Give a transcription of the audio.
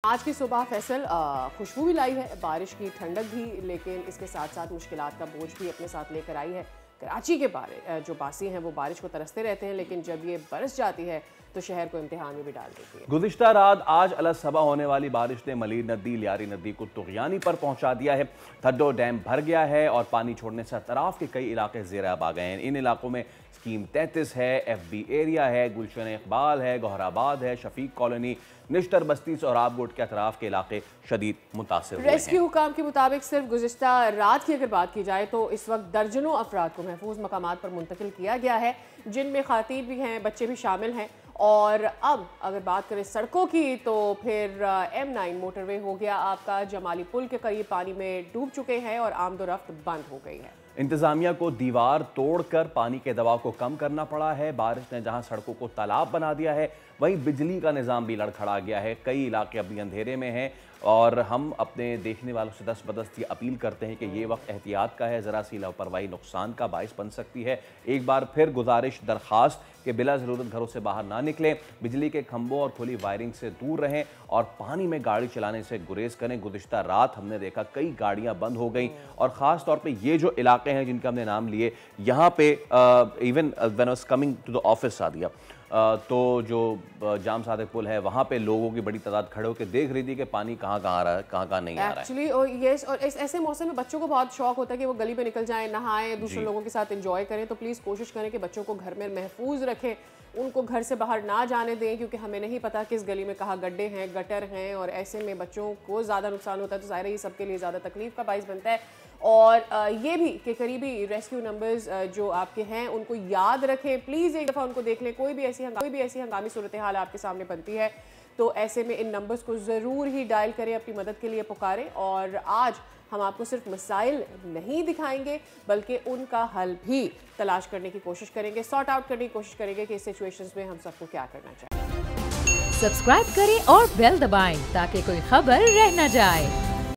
आज की सुबह फैसल खुशबू भी लाई है, बारिश की ठंडक भी, लेकिन इसके साथ साथ मुश्किलात का बोझ भी अपने साथ लेकर आई है। कराची के बारे जो बासी हैं वो बारिश को तरसते रहते हैं, लेकिन जब ये बरस जाती है तो शहर को इम्तिहान में भी डाल देती है। गुज़िश्ता रात आज अलसबा होने वाली बारिश ने मलीर नदी, लियारी नदी को तुग़यानी पर पहुंचा दिया है। थड्डो डैम भर गया है और पानी छोड़ने से अतराफ के कई इलाके ज़ेर-ए-आब आ गए हैं। इन इलाकों में स्कीम 33 है, FB एरिया है, गुलशन इकबाल है, गौहराबाद है, शफीक कॉलोनी, निश्तर बस्ती, सोहराबगोट के अतराफ के इलाके शदीद मुतासिर हुए हैं। रेस्क्यू हुकाम के मुताबिक सिर्फ गुज़िश्ता रात की अगर बात की जाए तो इस वक्त दर्जनों अफराद को महफूज मकामात पर मुंतकिल किया गया है, जिनमें खातीन भी हैं, बच्चे भी शामिल हैं। और अब अगर बात करें सड़कों की तो फिर M9 मोटरवे हो गया आपका, जमाली पुल के करीब पानी में डूब चुके हैं और आमदोरफ्त बंद हो गई है। इंतजामिया को दीवार तोड़कर पानी के दबाव को कम करना पड़ा है। बारिश ने जहां सड़कों को तालाब बना दिया है, वहीं बिजली का निज़ाम भी लड़खड़ा गया है। कई इलाके अभी अंधेरे में हैं और हम अपने देखने वालों से दस्त बदस्त ये अपील करते हैं कि ये वक्त एहतियात का है। ज़रा सी लापरवाही नुकसान का बायस बन सकती है। एक बार फिर गुजारिश, दरख्वास्त कि बिला ज़रूरत घरों से बाहर ना निकलें, बिजली के खंभों और खुली वायरिंग से दूर रहें और पानी में गाड़ी चलाने से गुरेज करें। गुज़िश्ता रात हमने देखा कई गाड़ियाँ बंद हो गई और ख़ास तौर पर ये जो इलाके हैं जिनका हमने नाम लिए, यहाँ पे even when I was coming to the office Sadia, तो जो जाम सादिक पुल है वहाँ पे लोगों की बड़ी तादाद खड़े होकर देख रही थी कि पानी कहाँ कहाँ आ रहा है, कहाँ कहाँ नहीं आ रहा है। एक्चुअली और यस, और ऐसे मौसम में बच्चों को बहुत शौक होता है कि वो गली पे निकल जाएं, नहाएं, दूसरे लोगों के साथ एंजॉय करें। तो प्लीज़ कोशिश करें कि बच्चों को घर में महफूज रखें, उनको घर से बाहर ना जाने दें, क्योंकि हमें नहीं पता किस गली में कहाँ गड्ढे हैं, गटर हैं, और ऐसे में बच्चों को ज़्यादा नुकसान होता है तो ज़ाहिर है ये सबके लिए ज़्यादा तकलीफ का बाइस बनता है। और ये भी कि करीबी रेस्क्यू नंबर्स जो आपके हैं उनको याद रखें, प्लीज़ एक दफ़ा उनको देख लें। कोई भी ऐसी हंगामी सूरत हाल आपके सामने बनती है तो ऐसे में इन नंबर्स को ज़रूर ही डायल करें, अपनी मदद के लिए पुकारें। और आज हम आपको सिर्फ मसाइल नहीं दिखाएंगे बल्कि उनका हल भी तलाश करने की कोशिश करेंगे, सॉर्ट आउट करने की कोशिश करेंगे कि इस सिचुएशंस में हम सबको क्या करना चाहिए। सब्सक्राइब करें और बेल दबाएं ताकि कोई खबर रह न जाए।